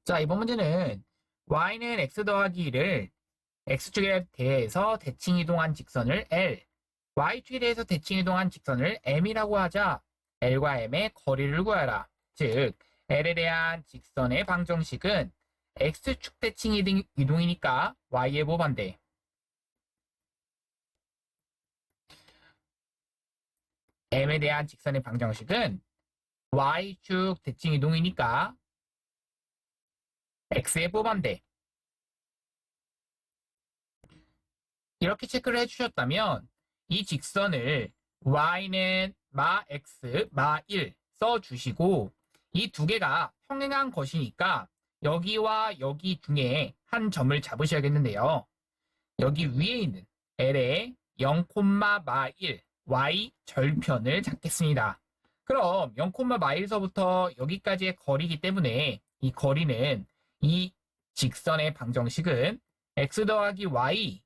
자, 이번 문제는 y는 x 더하기 1을 x축에 대해서 대칭 이동한 직선을 L, y축에 대해서 대칭 이동한 직선을 M이라고 하자 L과 M의 거리를 구하라. 즉, L에 대한 직선의 방정식은 x축 대칭 이동이니까 y의 모반대. M에 대한 직선의 방정식은 y축 대칭 이동이니까 x의 모반대. 이렇게 체크를 해주셨다면 이 직선을 y는 마 x, 마 1 써주시고 이 두 개가 평행한 것이니까 여기와 여기 중에 한 점을 잡으셔야겠는데요. 여기 위에 있는 L의 0, 마 1, y 절편을 잡겠습니다. 그럼 0, 마 1서부터 여기까지의 거리이기 때문에 이 거리는 이 직선의 방정식은 x 더하기 y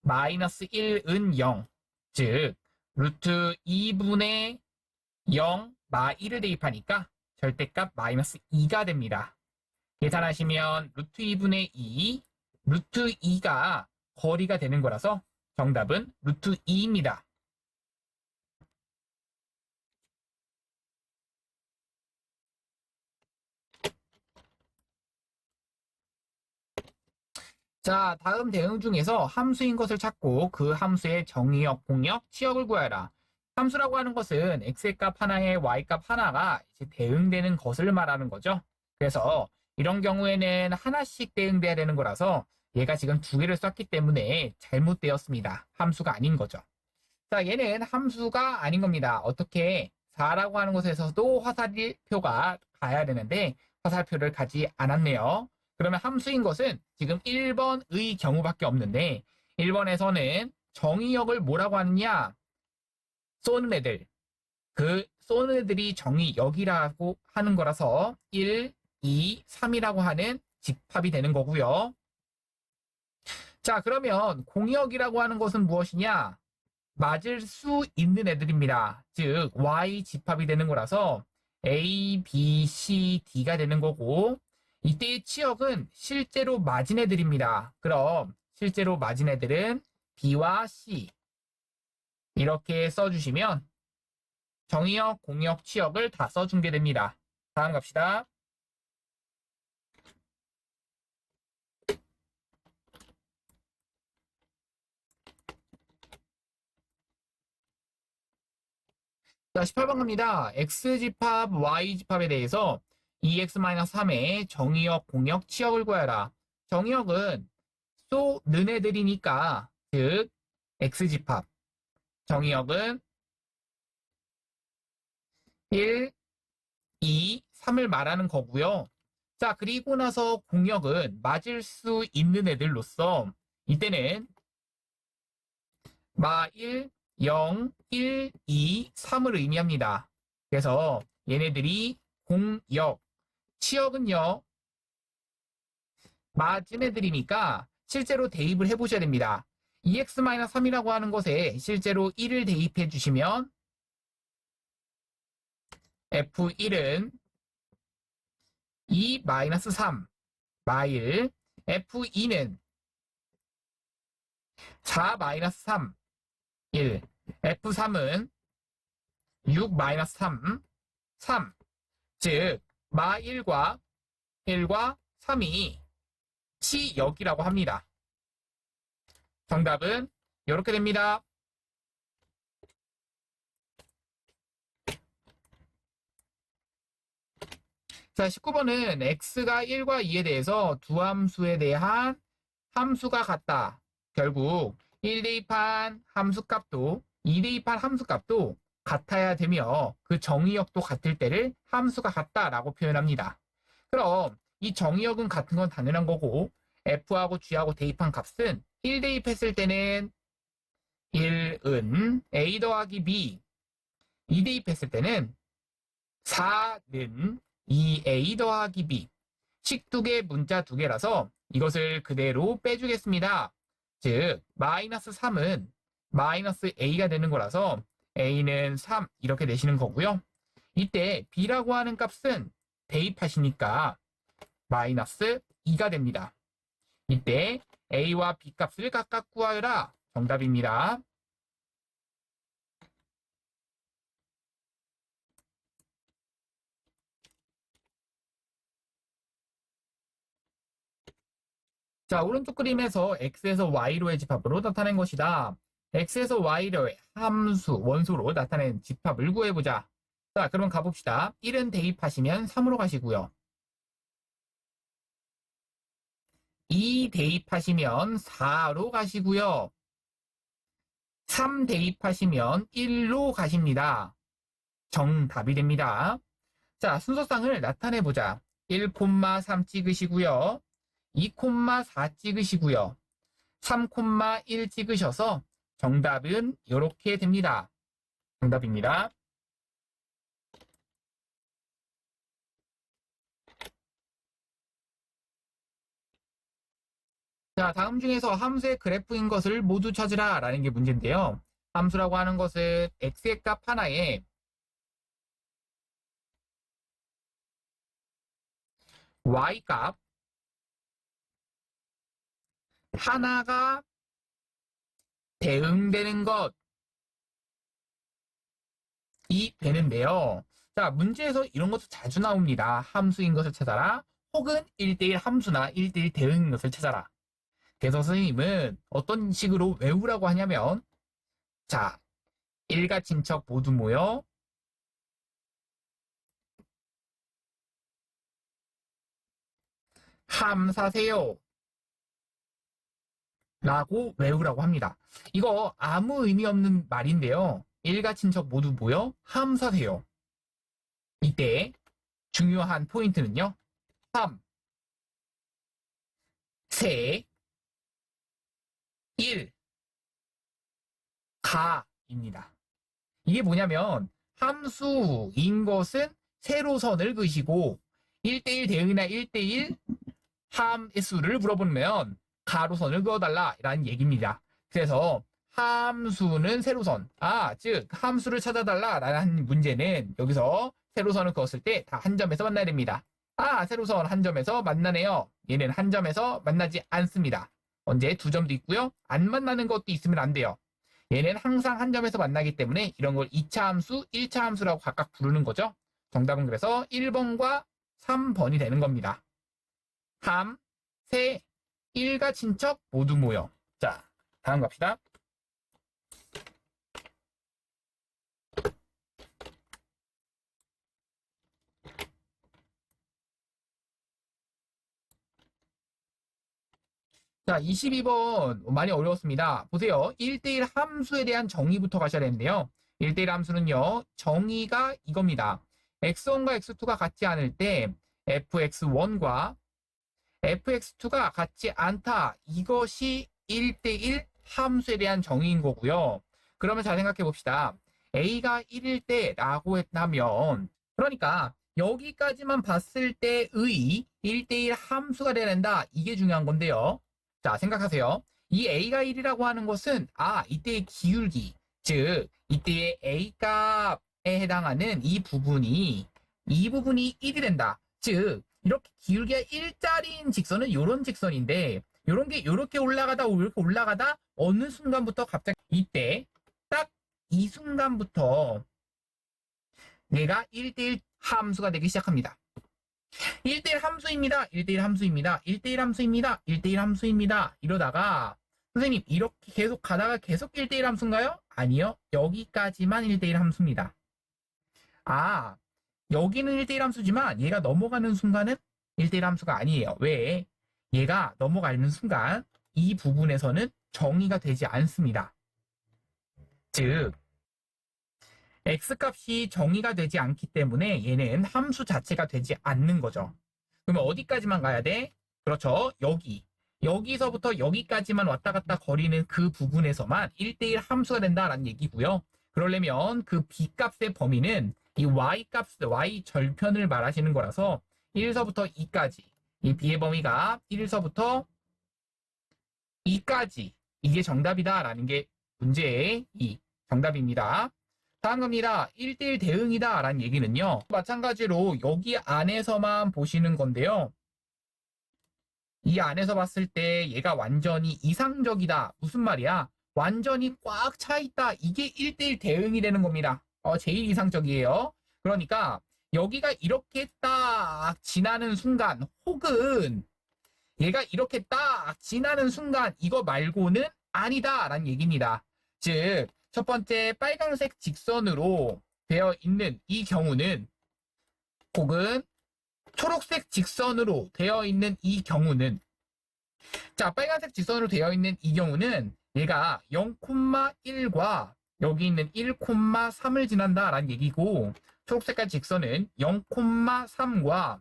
마이너스 1은 0, 즉 루트 2분의 0, 마 1을 대입하니까 절대값 마이너스 2가 됩니다. 계산하시면 루트 2분의 2, 루트 2가 거리가 되는 거라서 정답은 루트 2입니다. 자, 다음 대응 중에서 함수인 것을 찾고 그 함수의 정의역, 공역, 치역을 구하라. 함수라고 하는 것은 x의 값 하나에 y 값 하나가 이제 대응되는 것을 말하는 거죠. 그래서 이런 경우에는 하나씩 대응돼야 되는 거라서 얘가 지금 두 개를 썼기 때문에 잘못되었습니다. 함수가 아닌 거죠. 자, 얘는 함수가 아닌 겁니다. 어떻게 4라고 하는 곳에서도 화살표가 가야 되는데 화살표를 가지 않았네요. 그러면 함수인 것은 지금 1번의 경우밖에 없는데 1번에서는 정의역을 뭐라고 하느냐? 쏘는 애들. 그 쏘는 애들이 정의역이라고 하는 거라서 1, 2, 3이라고 하는 집합이 되는 거고요. 자, 그러면 공역이라고 하는 것은 무엇이냐? 맞을 수 있는 애들입니다. 즉 Y 집합이 되는 거라서 A, B, C, D가 되는 거고 이때의 치역은 실제로 맞은 애들입니다. 그럼 실제로 맞은 애들은 B와 C 이렇게 써주시면 정의역, 공역, 치역을 다 써준 게 됩니다. 다음 갑시다. 자, 18번 갑니다. X집합, Y집합에 대해서 2x-3의 정의역, 공역, 치역을 구하라. 정의역은 쏘는 애들이니까 즉 X집합. 정의역은 1, 2, 3을 말하는 거고요. 자, 그리고 나서 공역은 맞을 수 있는 애들로서 이때는 마 1, 0, 1, 2, 3을 의미합니다. 그래서 얘네들이 공역, 치역은요, 맞은 애들이니까 실제로 대입을 해보셔야 됩니다. 2x-3이라고 하는 것에 실제로 1을 대입해 주시면 f1은 2-3 마일, f2는 4-3 1, f3은 6-3 3, 즉 마 1과 3이 치역이라고 합니다. 정답은 이렇게 됩니다. 자, 19번은 x가 1과 2에 대해서 두 함수에 대한 함수가 같다. 결국 1 대입한 함수값도 2 대입한 함수값도 같아야 되며 그 정의역도 같을 때를 함수가 같다라고 표현합니다. 그럼 이 정의역은 같은 건 당연한 거고 f하고 g하고 대입한 값은 1 대입했을 때는 1은 a 더하기 b, 2 대입했을 때는 4는 2a 더하기 b. 식 두 개, 문자 두 개라서 이것을 그대로 빼주겠습니다. 즉 마이너스 3은 마이너스 a가 되는 거라서 a는 3 이렇게 내시는 거고요. 이때 b라고 하는 값은 대입하시니까 마이너스 2가 됩니다. 이때 a와 b 값을 각각 구하여라. 정답입니다. 자, 오른쪽 그림에서 x에서 y로의 집합으로 나타낸 것이다. x에서 y로의 함수, 원소로 나타낸 집합을 구해보자. 자, 그럼 가봅시다. 1은 대입하시면 3으로 가시고요. 2 대입하시면 4로 가시고요. 3 대입하시면 1로 가십니다. 정답이 됩니다. 자, 순서상을 나타내보자. 1,3 찍으시고요. 2,4 찍으시고요. 3,1 찍으셔서 정답은 이렇게 됩니다. 정답입니다. 자, 다음 중에서 함수의 그래프인 것을 모두 찾으라 라는 게 문제인데요. 함수라고 하는 것은 x의 값 하나에 y 값 하나가 대응되는 것이 되는데요. 자, 문제에서 이런 것도 자주 나옵니다. 함수인 것을 찾아라. 혹은 1대1 함수나 1대1 대응인 것을 찾아라. 그래서 선생님은 어떤 식으로 외우라고 하냐면, 자, 일가 친척 모두 모여 함사세요 라고 외우라고 합니다. 이거 아무 의미 없는 말인데요. 일가 친척 모두 모여 함사세요. 이때 중요한 포인트는요. 함, 세, 1, 가입니다. 이게 뭐냐면 함수인 것은 세로선을 그시고 1대1 대응이나 1대1 함의 수를 물어보면 가로선을 그어달라 라는 얘기입니다. 그래서 함수는 세로선, 즉 함수를 찾아달라 라는 문제는 여기서 세로선을 그었을 때 다 한 점에서 만나야 됩니다. 세로선 한 점에서 만나네요. 얘는 한 점에서 만나지 않습니다. 언제 두 점도 있고요. 안 만나는 것도 있으면 안 돼요. 얘는 항상 한 점에서 만나기 때문에 이런 걸 2차 함수, 1차 함수라고 각각 부르는 거죠. 정답은 그래서 1번과 3번이 되는 겁니다. 함, 세, 일가 친척 모두 모여. 자, 다음 갑시다. 자, 22번 많이 어려웠습니다. 보세요. 1대1 함수에 대한 정의부터 가셔야 되는데요. 1대1 함수는요. 정의가 이겁니다. x1과 x2가 같지 않을 때 fx1과 fx2가 같지 않다. 이것이 1대1 함수에 대한 정의인 거고요. 그러면 잘 생각해 봅시다. a가 1일 때라고 했다면 그러니까 여기까지만 봤을 때의 1대1 함수가 돼야 된다. 이게 중요한 건데요. 자, 생각하세요. 이 a가 1이라고 하는 것은 이때의 기울기, 즉 이때의 a 값에 해당하는 이 부분이 1이 된다. 즉 이렇게 기울기가 1짜리인 직선은 이런 직선인데 이런 게 이렇게 올라가다 이렇게 올라가다 어느 순간부터 갑자기 이때 딱 이 순간부터 얘가 1대1 함수가 되기 시작합니다. 1대1 함수입니다. 1대1 함수입니다. 1대1 함수입니다. 1대1 함수입니다. 이러다가 선생님 이렇게 계속 가다가 계속 1대1 함수인가요? 아니요. 여기까지만 1대1 함수입니다. 여기는 1대1 함수지만 얘가 넘어가는 순간은 1대1 함수가 아니에요. 왜? 얘가 넘어가는 순간 이 부분에서는 정의가 되지 않습니다. 즉 x값이 정의가 되지 않기 때문에 얘는 함수 자체가 되지 않는 거죠. 그러면 어디까지만 가야 돼? 그렇죠. 여기서부터 여기까지만 왔다 갔다 거리는 그 부분에서만 1대1 함수가 된다라는 얘기고요. 그러려면 그 b값의 범위는 이 y 절편을 말하시는 거라서 1서부터 2까지 이 b의 범위가 1서부터 2까지 이게 정답이다라는 게 문제의 정답입니다. 다음 겁니다. 1대1 대응이다 라는 얘기는요. 마찬가지로 여기 안에서만 보시는 건데요. 이 안에서 봤을 때 얘가 완전히 이상적이다. 무슨 말이야? 완전히 꽉 차 있다. 이게 1대1 대응이 되는 겁니다. 제일 이상적이에요. 그러니까 여기가 이렇게 딱 지나는 순간 혹은 얘가 이렇게 딱 지나는 순간 이거 말고는 아니다라는 얘기입니다. 즉, 첫 번째 빨간색 직선으로 되어 있는 이 경우는 혹은 초록색 직선으로 되어 있는 이 경우는 자, 빨간색 직선으로 되어 있는 이 경우는 얘가 0,1과 여기 있는 1,3을 지난다라는 얘기고 초록색깔 직선은 0,3과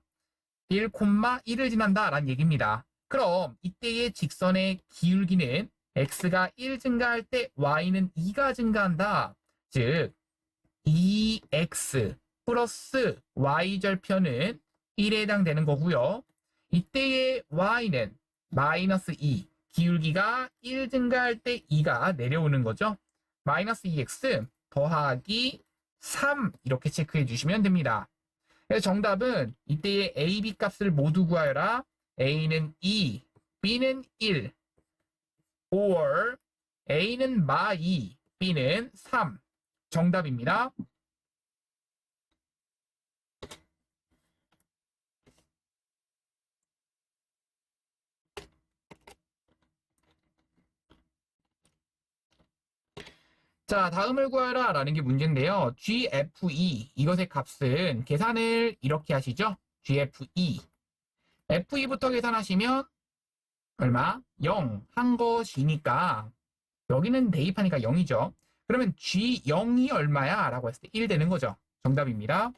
1,1을 지난다라는 얘기입니다. 그럼 이때의 직선의 기울기는 x가 1 증가할 때 y는 2가 증가한다. 즉 2x 플러스 y절편은 1에 해당되는 거고요. 이때의 y는 마이너스 2, 기울기가 1 증가할 때 2가 내려오는 거죠. 마이너스 2x 더하기 3 이렇게 체크해 주시면 됩니다. 그래서 정답은 이때의 a, b 값을 모두 구하여라. a는 2, b는 1, or a는 마 2, b는 3 정답입니다. 자, 다음을 구하라 라는 게 문제인데요. GFE 이것의 값은 계산을 이렇게 하시죠. GFE F2부터 계산하시면 얼마? 0 한 것이니까 여기는 대입하니까 0이죠. 그러면 G0이 얼마야? 라고 했을 때 1 되는 거죠. 정답입니다.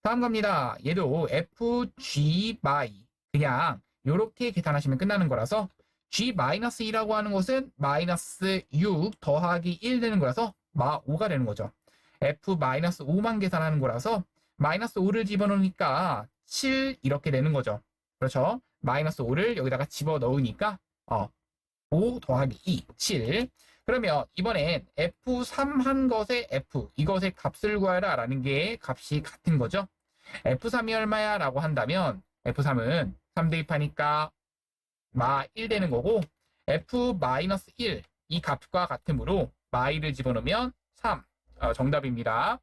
다음 갑니다. 얘도 FG by 그냥 이렇게 계산하시면 끝나는 거라서 G-2라고 하는 것은 마이너스 6 더하기 1 되는 거라서 마 5가 되는 거죠. F-5만 계산하는 거라서 마이너스 5를 집어넣으니까 7 이렇게 되는 거죠. 그렇죠. 마이너스 5를 여기다가 집어넣으니까 5 더하기 2, 7. 그러면 이번엔 F3 한 것의 F, 이것의 값을 구하라 라는 게 값이 같은 거죠. F3이 얼마야? 라고 한다면 F3은 3 대입하니까 마 1 되는 거고 F-1 이 값과 같으므로 마 1을 집어넣으면 3 정답입니다.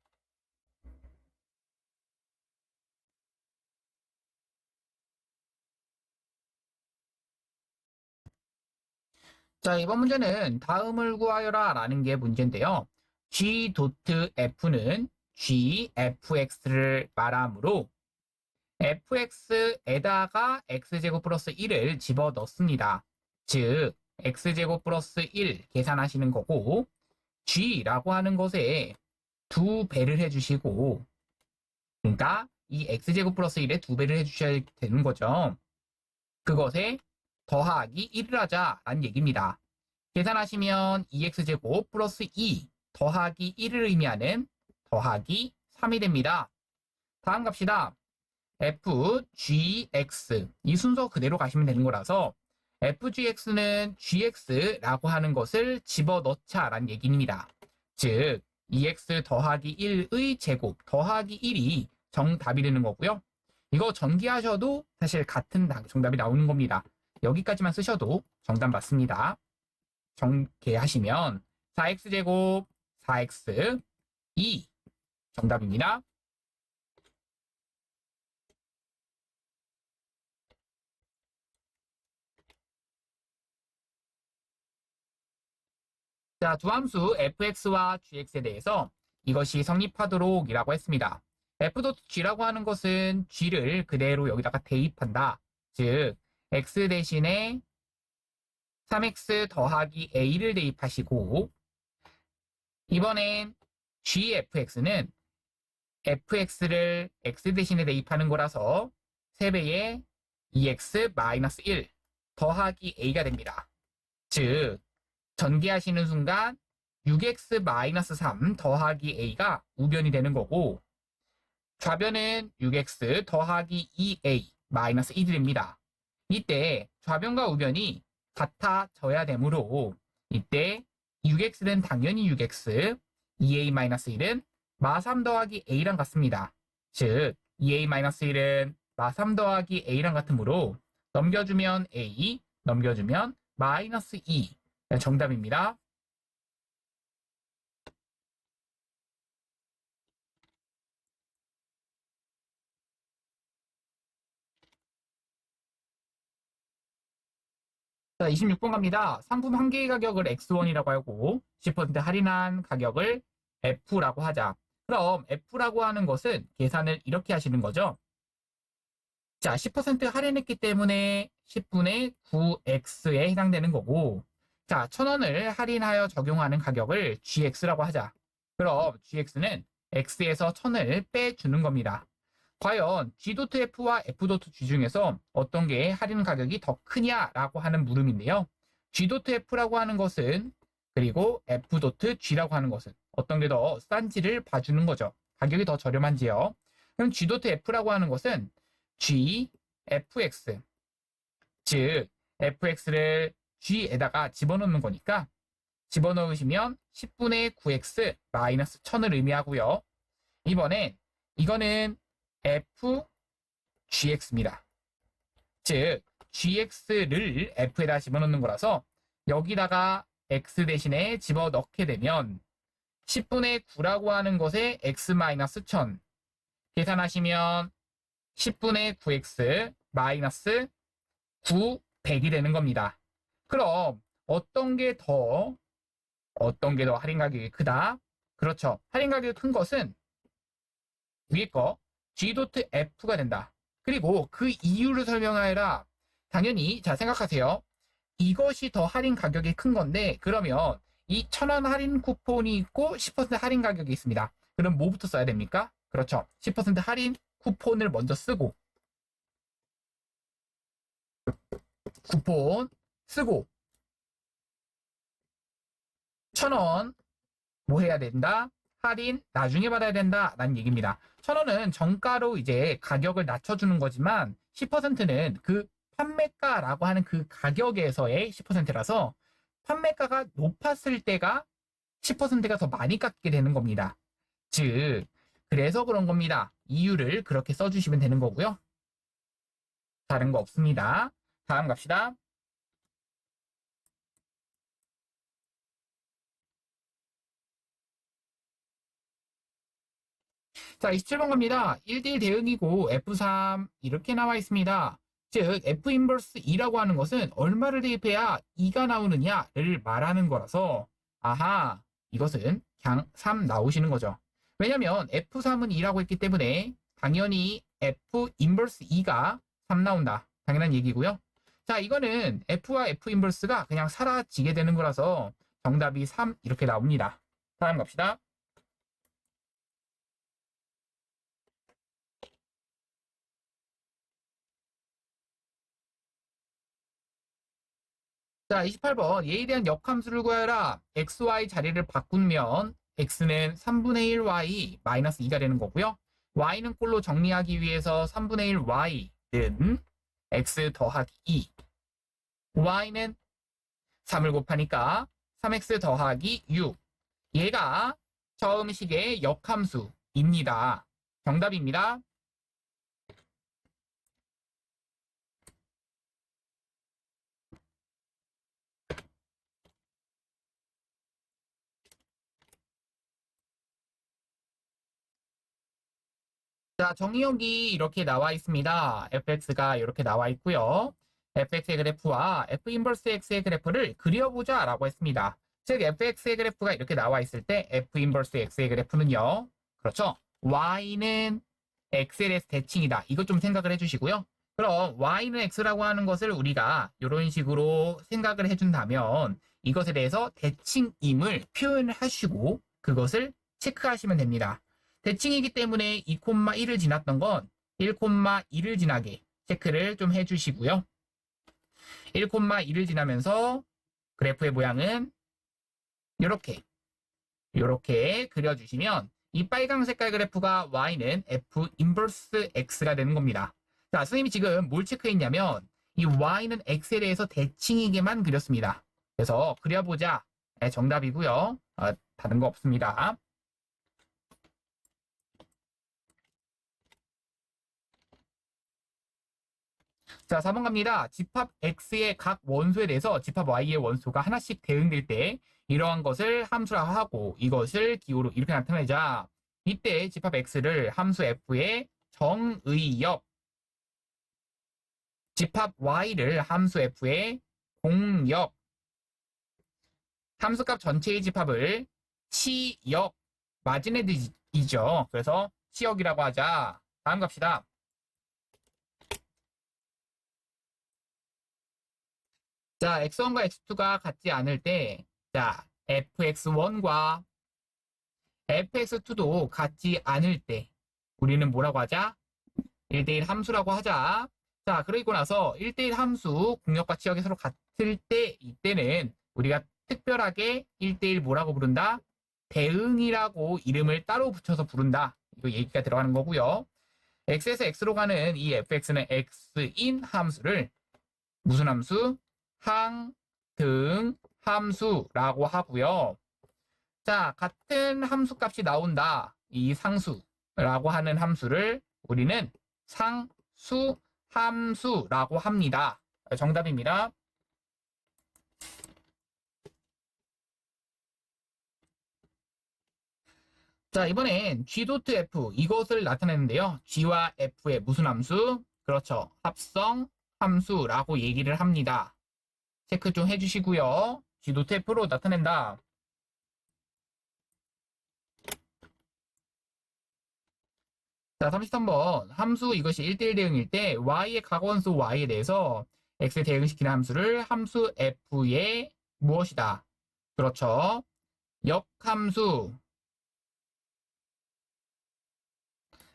자, 이번 문제는 다음을 구하여라 라는 게 문제인데요. G.F는 GFX를 말하므로 fx에다가 x제곱 플러스 1을 집어넣습니다. 즉 x제곱 플러스 1 계산하시는 거고 g라고 하는 것에 2배를 해주시고 그러니까 이 x제곱 플러스 1에 2배를 해주셔야 되는 거죠. 그것에 더하기 1을 하자라는 얘기입니다. 계산하시면 2x제곱 플러스 2 더하기 1을 의미하는 더하기 3이 됩니다. 다음 갑시다. fgx 이 순서 그대로 가시면 되는 거라서 fgx는 gx라고 하는 것을 집어넣자라는 얘기입니다. 즉 2x 더하기 1의 제곱 더하기 1이 정답이 되는 거고요. 이거 전개하셔도 사실 같은 정답이 나오는 겁니다. 여기까지만 쓰셔도 정답 맞습니다. 전개하시면 4x제곱 4x 2 정답입니다. 자, 두 함수 fx와 gx에 대해서 이것이 성립하도록 이라고 했습니다. f.g라고 하는 것은 g를 그대로 여기다가 대입한다. 즉 x 대신에 3x 더하기 a를 대입하시고 이번엔 gfx는 fx를 x 대신에 대입하는 거라서 3배의 2x-1 더하기 a가 됩니다. 즉 전개하시는 순간 6x-3 더하기 a가 우변이 되는 거고 좌변은 6x 더하기 2a 마이너스 1이 됩니다. 이때 좌변과 우변이 같아져야 되므로 이때 6x는 당연히 6x, 2a-1은 마3 더하기 a랑 같습니다. 즉 2a-1은 마3 더하기 a랑 같으므로 넘겨주면 A, 넘겨주면 마이너스 2. 네, 정답입니다. 자, 26번 갑니다. 상품 한 개의 가격을 X1이라고 하고 10% 할인한 가격을 F라고 하자. 그럼 F라고 하는 것은 계산을 이렇게 하시는 거죠. 자, 10% 할인했기 때문에 10분의 9X에 해당되는 거고, 자, 1,000원을 할인하여 적용하는 가격을 GX라고 하자. 그럼 GX는 X에서 1,000을 빼주는 겁니다. 과연 G.F와 F.G 중에서 어떤 게 할인 가격이 더 크냐라고 하는 물음인데요. G.F라고 하는 것은 그리고 F.G라고 하는 것은 어떤 게 더 싼지를 봐주는 거죠. 가격이 더 저렴한지요. 그럼 G.F라고 하는 것은 G, Fx, 즉 Fx를 G에다가 집어넣는 거니까 집어넣으시면 10분의 9x 마이너스 1000을 의미하고요. 이번엔 이거는 FGX입니다. 즉 GX를 F에다 집어넣는 거라서 여기다가 X 대신에 집어넣게 되면 10분의 9라고 하는 것에 X-1000 계산하시면 10분의 9x 마이너스 9, 100이 되는 겁니다. 그럼 어떤 게 더 할인 가격이 크다? 그렇죠. 할인 가격이 큰 것은 위에 거 G.F가 된다. 그리고 그 이유를 설명하여라. 당연히 자 생각하세요. 이것이 더 할인 가격이 큰 건데 그러면 이 1,000원 할인 쿠폰이 있고 10% 할인 가격이 있습니다. 그럼 뭐부터 써야 됩니까? 그렇죠. 10% 할인 쿠폰을 먼저 쓰고 쿠폰 쓰고 1,000원 뭐 해야 된다? 할인 나중에 받아야 된다 라는 얘기입니다. 1,000원은 정가로 이제 가격을 낮춰주는 거지만 10%는 그 판매가라고 하는 그 가격에서의 10%라서 판매가가 높았을 때가 10%가 더 많이 깎게 되는 겁니다. 즉 그래서 그런 겁니다. 이유를 그렇게 써주시면 되는 거고요. 다른 거 없습니다. 다음 갑시다. 자, 27번 갑니다. 1대1 대응이고 F3 이렇게 나와 있습니다. 즉 F 인버스 2라고 하는 것은 얼마를 대입해야 2가 나오느냐를 말하는 거라서 아하 이것은 그냥 3 나오시는 거죠. 왜냐면 F3은 2라고 했기 때문에 당연히 F 인버스 2가 3 나온다. 당연한 얘기고요. 자, 이거는 F와 F 인버스가 그냥 사라지게 되는 거라서 정답이 3 이렇게 나옵니다. 다음 갑시다. 자, 28번. 얘에 대한 역함수를 구하여라. xy 자리를 바꾸면 x는 3분의 1 y 마이너스 2가 되는 거고요. y는 꼴로 정리하기 위해서 3분의 1 y는 x 더하기 2. y는 3을 곱하니까 3x 더하기 6. 얘가 처음식의 역함수입니다. 정답입니다. 자, 정의역이 이렇게 나와 있습니다. fx가 이렇게 나와 있고요. fx의 그래프와 f 인버스 x의 그래프를 그려보자 라고 했습니다. 즉 fx의 그래프가 이렇게 나와 있을 때 f 인버스 x의 그래프는요. 그렇죠. y는 x에 대해서 대칭이다. 이것 좀 생각을 해주시고요. 그럼 y는 x라고 하는 것을 우리가 이런 식으로 생각을 해준다면 이것에 대해서 대칭임을 표현하시고 그것을 체크하시면 됩니다. 대칭이기 때문에 2,1을 지났던 건 1,2를 지나게 체크를 좀 해주시고요. 1,2를 지나면서 그래프의 모양은 이렇게 그려주시면 이 빨강 색깔 그래프가 y는 f 인버스 x가 되는 겁니다. 자, 선생님이 지금 뭘 체크했냐면 이 y는 x에 대해서 대칭이게만 그렸습니다. 그래서 그려보자. 정답이고요. 다른 거 없습니다. 자, 4번 갑니다. 집합 x의 각 원소에 대해서 집합 y의 원소가 하나씩 대응될 때 이러한 것을 함수라 하고 이것을 기호로 이렇게 나타내자. 이때 집합 x를 함수 f의 정의역, 집합 y를 함수 f의 공역, 함수값 전체의 집합을 치역, 마지네드이죠. 그래서 치역이라고 하자. 다음 갑시다. 자, x1과 x2가 같지 않을 때, 자, fx1과 fx2도 같지 않을 때, 우리는 뭐라고 하자? 1대1 함수라고 하자. 자, 그러고 나서 1대1 함수, 공역과 치역이 서로 같을 때, 이때는 우리가 특별하게 1대1 뭐라고 부른다? 대응이라고 이름을 따로 붙여서 부른다. 이거 얘기가 들어가는 거고요. x에서 x로 가는 이 fx는 x인 함수를 무슨 함수? 항등 함수라고 하고요. 자, 같은 함수값이 나온다. 이 상수라고 하는 함수를 우리는 상수 함수라고 합니다. 정답입니다. 자, 이번엔 G.F 이것을 나타내는데요. G와 F의 무슨 함수? 그렇죠. 합성 함수라고 얘기를 합니다. 체크 좀 해주시고요. G.F로 나타낸다. 자, 33번. 함수 이것이 1대1 대응일 때 y의 각원수 y에 대해서 x에 대응시키는 함수를 함수 f의 무엇이다? 그렇죠. 역함수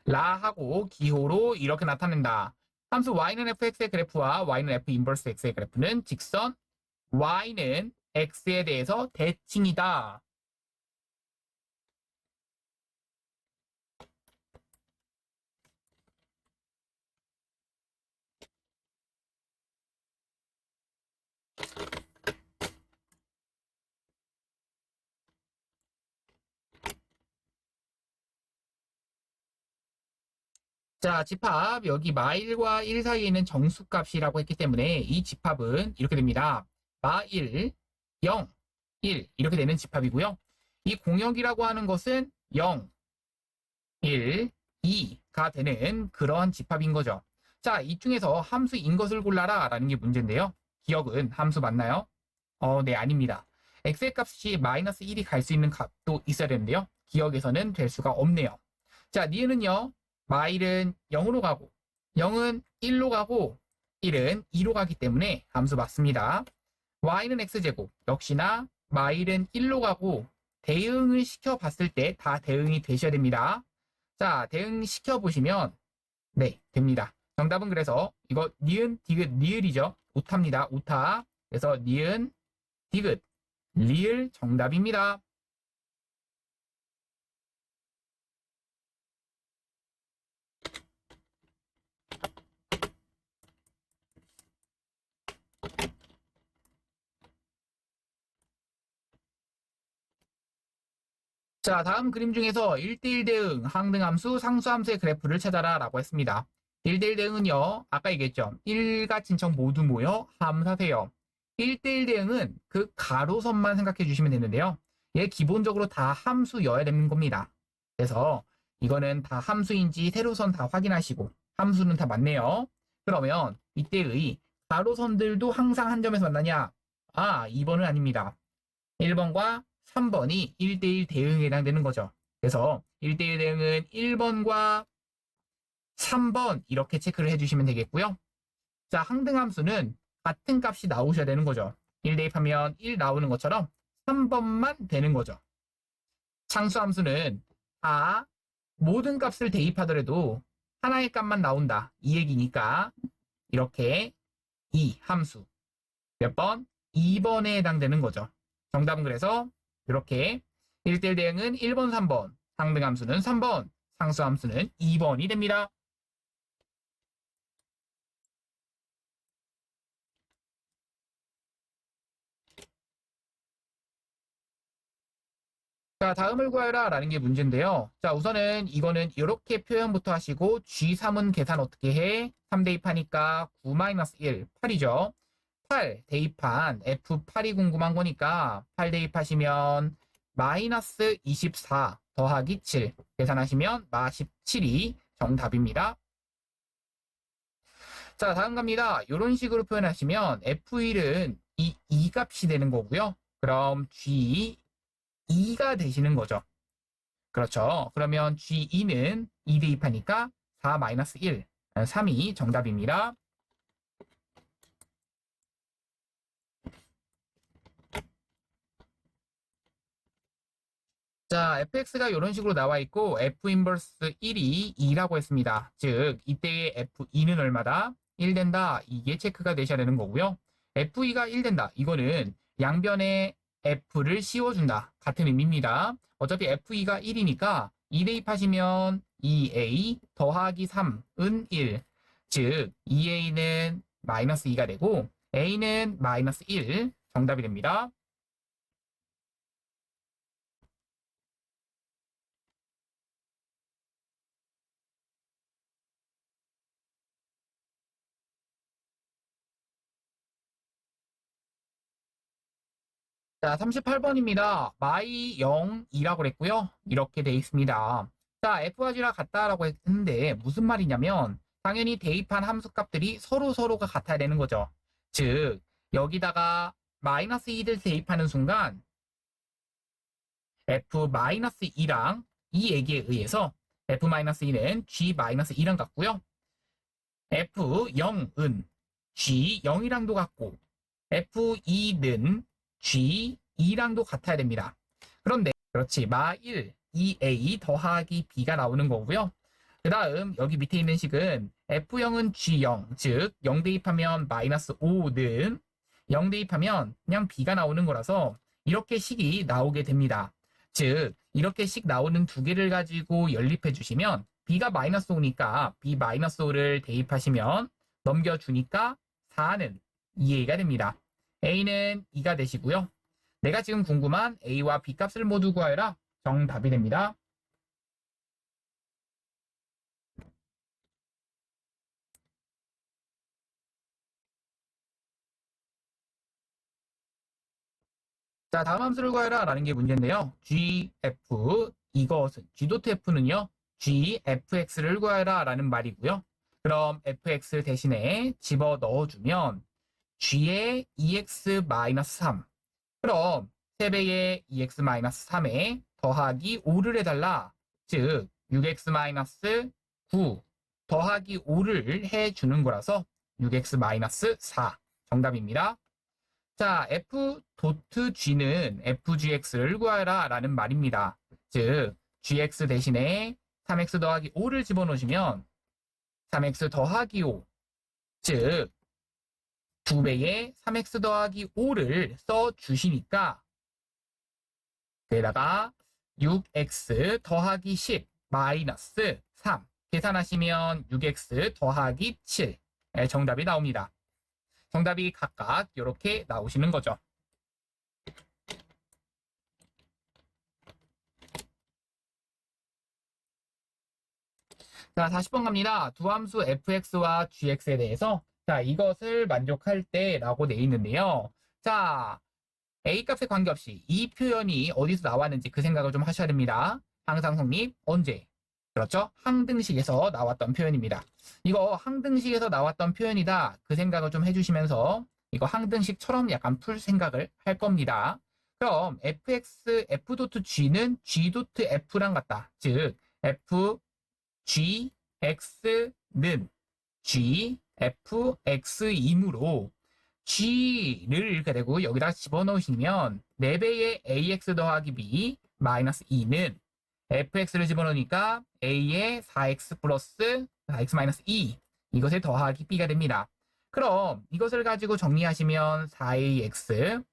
라하고 기호로 이렇게 나타낸다. 함수 y는 fx의 그래프와 y는 f 인버스 x의 그래프는 직선 y는 x에 대해서 대칭이다. 자, 집합 여기 마일과 1 사이에 있는 정수값이라고 했기 때문에 이 집합은 이렇게 됩니다. 마일 0, 1 이렇게 되는 집합이고요. 이 공역이라고 하는 것은 0, 1, 2가 되는 그런 집합인 거죠. 자, 이 중에서 함수인 것을 골라라 라는 게 문제인데요. 기억은 함수 맞나요? 네, 아닙니다. x의 값이 마이너스 1이 갈 수 있는 값도 있어야 되는데요. 기억에서는 될 수가 없네요. 자, 니은은요. 마일은 0으로 가고 0은 1로 가고 1은 2로 가기 때문에 함수 맞습니다. y는 x제곱 역시나 마일은 1로 가고 대응을 시켜봤을 때 다 대응이 되셔야 됩니다. 자, 대응시켜 보시면 네, 됩니다. 정답은 그래서 이거 니은, 디귿, 리을이죠. 오타입니다. 오타. 그래서 니은, 디귿, 리을 정답입니다. 자, 다음 그림 중에서 1대1 대응, 항등함수, 상수함수의 그래프를 찾아라 라고 했습니다. 1대1 대응은요, 아까 얘기했죠. 1과 친척 모두 모여 함수하세요. 1대1 대응은 그 가로선만 생각해 주시면 되는데요. 얘 기본적으로 다 함수여야 되는 겁니다. 그래서 이거는 다 함수인지 세로선 다 확인하시고 함수는 다 맞네요. 그러면 이때의 가로선들도 항상 한 점에서 만나냐? 아, 2번은 아닙니다. 1번과 3번이 1대1 대응에 해당되는 거죠. 그래서 1대1 대응은 1번과 3번 이렇게 체크를 해주시면 되겠고요. 자, 항등함수는 같은 값이 나오셔야 되는 거죠. 1 대입하면 1 나오는 것처럼 3번만 되는 거죠. 상수함수는 다 모든 값을 대입하더라도 하나의 값만 나온다. 이 얘기니까 이렇게 이 함수 몇 번? 2번에 해당되는 거죠. 정답은 그래서 이렇게 1대1 대응은 1번, 3번, 상등함수는 3번, 상수함수는 2번이 됩니다. 자, 다음을 구하라 라는 게 문제인데요. 자, 우선은 이거는 이렇게 표현부터 하시고 G3은 계산 어떻게 해? 3 대입하니까 9-1, 8이죠. 8 대입한 F8이 궁금한 거니까 8 대입하시면 마이너스 24 더하기 7 계산하시면 마 17이 정답입니다. 자, 다음 갑니다. 이런 식으로 표현하시면 F1은 이 2값이 되는 거고요. 그럼 G2가 되시는 거죠. 그렇죠. 그러면 G2는 2 대입하니까 4-1, 3이 정답입니다. 자, fx가 이런 식으로 나와 있고 f 인버스 1이 2라고 했습니다. 즉, 이때의 f2는 얼마다? 1 된다. 이게 체크가 되셔야 되는 거고요. f2가 1 된다. 이거는 양변에 f를 씌워준다. 같은 의미입니다. 어차피 f2가 1이니까 2 대입하시면 2a 더하기 3은 1. 즉, 2a는 마이너스 2가 되고 a는 마이너스 1. 정답이 됩니다. 자, 38번입니다. 마이 0이라고 그랬고요. 이렇게 돼 있습니다. 자, F와 G랑 같다라고 했는데 무슨 말이냐면 당연히 대입한 함수 값들이 서로가 같아야 되는 거죠. 즉, 여기다가 마이너스 2를 대입하는 순간 F-2랑 이 얘기에 의해서 F-2는 G-2랑 같고요. F0은 G0이랑도 같고 F2는 G2랑도 같아야 됩니다. 그런데 그렇지 마1 2a 더하기 b가 나오는 거고요. 그 다음 여기 밑에 있는 식은 F0은 G0 즉 0 대입하면 마이너스 5는 0 대입하면 그냥 b가 나오는 거라서 이렇게 식이 나오게 됩니다. 즉 이렇게 식 나오는 두 개를 가지고 연립해 주시면 b가 마이너스 5니까 b 마이너스 5를 대입하시면 넘겨주니까 4는 2a가 됩니다. a는 2가 되시고요. 내가 지금 궁금한 a와 b 값을 모두 구하여라. 정답이 됩니다. 자, 다음 함수를 구하여라 라는 게 문제인데요. gf 이것은 g.f는요. gfx를 구하여라 라는 말이고요. 그럼 fx 대신에 집어 넣어주면 g의 2x-3 그럼 3배의 2x-3에 더하기 5를 해달라. 즉 6x-9 더하기 5를 해주는 거라서 6x-4 정답입니다. 자, f.g는 fgx를 구하라 라는 말입니다. 즉 gx 대신에 3x 더하기 5를 집어넣으시면 3x 더하기 5, 즉 2배의 3x 더하기 5를 써주시니까 게다가 6x 더하기 10 마이너스 3 계산하시면 6x 더하기 7 정답이 나옵니다. 정답이 각각 이렇게 나오시는 거죠. 자, 40번 갑니다. 두 함수 fx와 gx에 대해서 자, 이것을 만족할 때라고 돼 있는데요. 자, a 값에 관계없이 이 표현이 어디서 나왔는지 그 생각을 좀 하셔야 됩니다. 항상 성립 언제? 그렇죠? 항등식에서 나왔던 표현입니다. 이거 항등식에서 나왔던 표현이다. 그 생각을 좀 해주시면서 이거 항등식처럼 약간 풀 생각을 할 겁니다. 그럼 fx, f.g는 g.f랑 같다. 즉 f, g, x는 g, f, x이므로 g를 이렇게 되고 여기다 집어넣으시면 4배의 ax 더하기 b 마이너스 2는 fx를 집어넣으니까 a의 4x 플러스 4x 마이너스 2 이것에 더하기 b가 됩니다. 그럼 이것을 가지고 정리하시면 4ax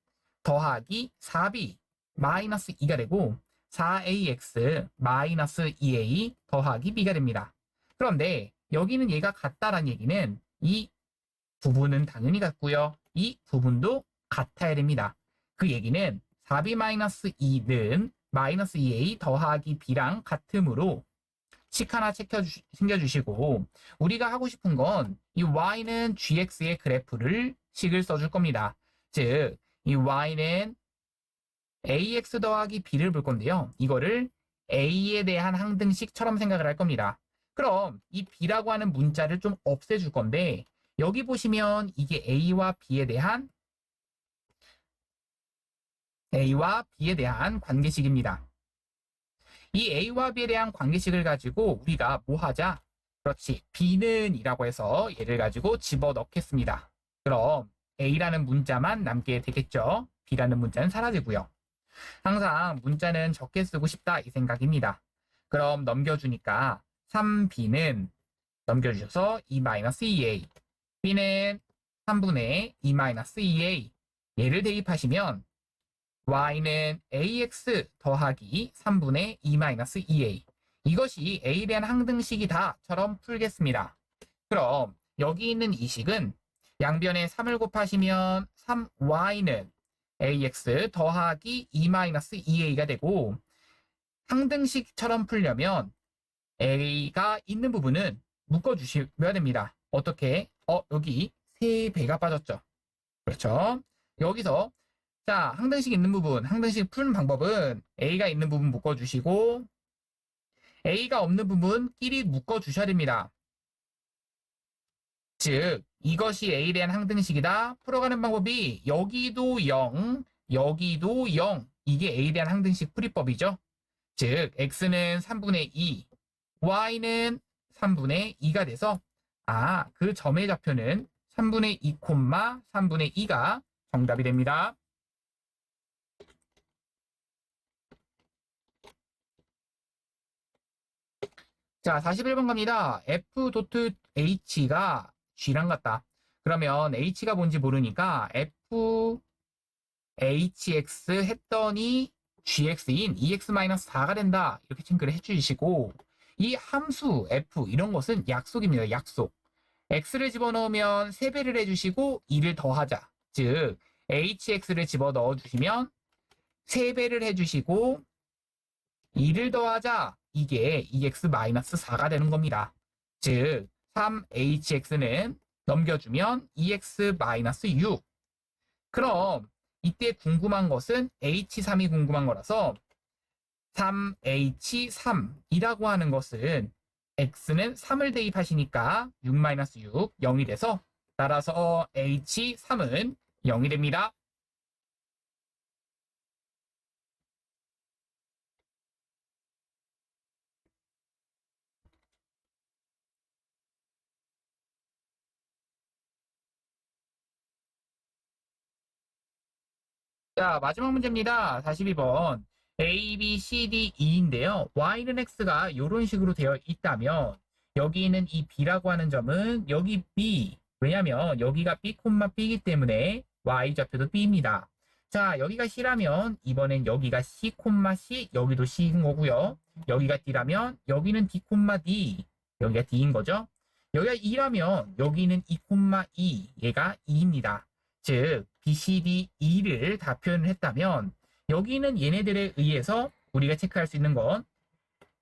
더하기 4b 마이너스 2가 되고 4ax 마이너스 2a 더하기 b가 됩니다. 그런데 여기는 얘가 같다라는 얘기는 이 부분은 당연히 같고요. 이 부분도 같아야 됩니다. 그 얘기는 4b-2는 마이너스 2a 더하기 b랑 같으므로 식 하나 챙겨주시고 우리가 하고 싶은 건 이 y는 gx의 그래프를 식을 써줄 겁니다. 즉, 이 y는 ax 더하기 b를 볼 건데요. 이거를 a에 대한 항등식처럼 생각을 할 겁니다. 그럼 이 b라고 하는 문자를 좀 없애줄 건데 여기 보시면 이게 a와 b에 대한 관계식입니다. 이 a와 b에 대한 관계식을 가지고 우리가 뭐 하자? 그렇지. b는 이라고 해서 얘를 가지고 집어넣겠습니다. 그럼 a라는 문자만 남게 되겠죠. b라는 문자는 사라지고요. 항상 문자는 적게 쓰고 싶다 이 생각입니다. 그럼 넘겨주니까 3b는 넘겨주셔서 2-2a b는 3분의 2-2a 얘를 대입하시면 y는 ax 더하기 3분의 2-2a 이것이 a에 대한 항등식이다처럼 풀겠습니다. 그럼 여기 있는 이 식은 양변에 3을 곱하시면 3y는 ax 더하기 2-2a가 되고 항등식처럼 풀려면 a가 있는 부분은 묶어주시면 됩니다. 어떻게? 여기 3배가 빠졌죠. 그렇죠? 여기서 자, 항등식 있는 부분, 항등식 푸는 방법은 a가 있는 부분 묶어주시고 a가 없는 부분끼리 묶어주셔야 됩니다. 즉, 이것이 a에 대한 항등식이다. 풀어가는 방법이 여기도 0, 여기도 0. 이게 a에 대한 항등식 풀이법이죠. 즉, x는 3분의 2, y는 3분의 2가 돼서 그 점의 좌표는 3분의 2, 3분의 2가 정답이 됩니다. 자, 41번 갑니다. f.h가 g랑 같다. 그러면 h가 뭔지 모르니까 fhx 했더니 gx인 2x-4가 된다. 이렇게 체크를 해주시고 이 함수 f 이런 것은 약속입니다. 약속. x를 집어넣으면 3배를 해주시고 2를 더하자. 즉 hx를 집어넣어 주시면 3배를 해주시고 2를 더하자. 이게 2x-4가 되는 겁니다. 즉 3hx는 넘겨주면 2x-6. 그럼 이때 궁금한 것은 h3이 궁금한 거라서 3h3이라고 하는 것은 x는 3을 대입하시니까 6-6, 0이 돼서 따라서 h3은 0이 됩니다. 자, 마지막 문제입니다. 42번. A, B, C, D, E인데요. Y는 X가 이런 식으로 되어 있다면 여기 있는 이 B라고 하는 점은 여기 B. 왜냐면 여기가 B, B이기 때문에 Y 좌표도 B입니다. 자, 여기가 C라면 이번엔 여기가 C, C, 여기도 C인 거고요. 여기가 D라면 여기는 D, D. 여기가 D인 거죠. 여기가 E라면 여기는 E, E. 얘가 E입니다. 즉 B, C, D, E를 다 표현을 했다면 여기는 얘네들에 의해서 우리가 체크할 수 있는 건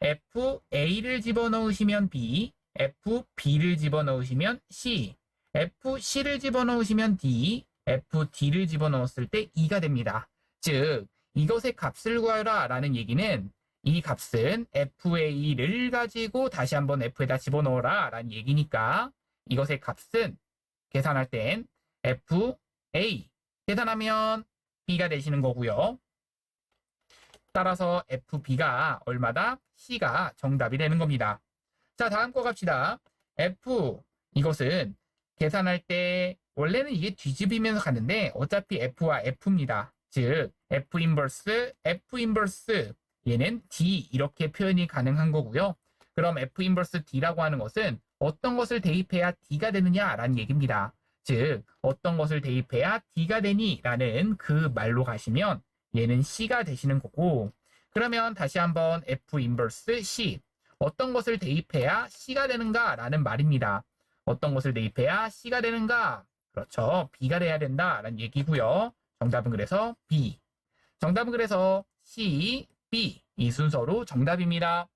F, A를 집어넣으시면 B, F, B를 집어넣으시면 C, F, C를 집어넣으시면 D, F, D를 집어넣었을 때 E가 됩니다. 즉 이것의 값을 구하라 라는 얘기는 이 값은 FA를 가지고 다시 한번 F에다 집어넣어라 라는 얘기니까 이것의 값은 계산할 땐 FA 계산하면 B가 되시는 거고요. 따라서 FB가 얼마다? C가 정답이 되는 겁니다. 자, 다음 거 갑시다. F 이것은 계산할 때 원래는 이게 뒤집으면서 가는데 어차피 F와 F입니다. 즉 F 인버스 얘는 D 이렇게 표현이 가능한 거고요. 그럼 F 인버스 D라고 하는 것은 어떤 것을 대입해야 D가 되느냐라는 얘기입니다. 즉 어떤 것을 대입해야 D가 되니? 라는 그 말로 가시면 얘는 C가 되시는 거고 그러면 다시 한번 F 인버스 C 어떤 것을 대입해야 C가 되는가? 라는 말입니다. 어떤 것을 대입해야 C가 되는가? 그렇죠. B가 돼야 된다 라는 얘기고요. 정답은 그래서 B. 정답은 그래서 C, B 이 순서로 정답입니다.